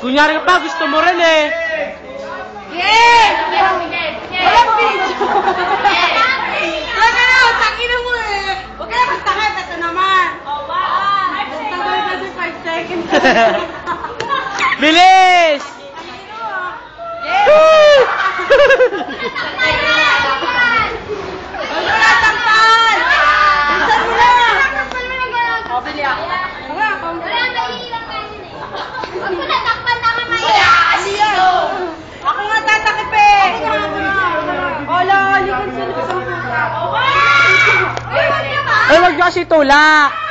Kunyari ka pa, gusto mo rin eh. Yes! Walang video! Wala ka na, tangina mo eh! Huwag ka na magtakot, ito naman! Tagal na din 5 seconds. Bilis! Yes! Wala tangkal! Bilisan mo na! O, bili ako. Wala akong... Ako nga tatakip eh! Wala, likod sa likod. Ay, wag nyo kasi tulak!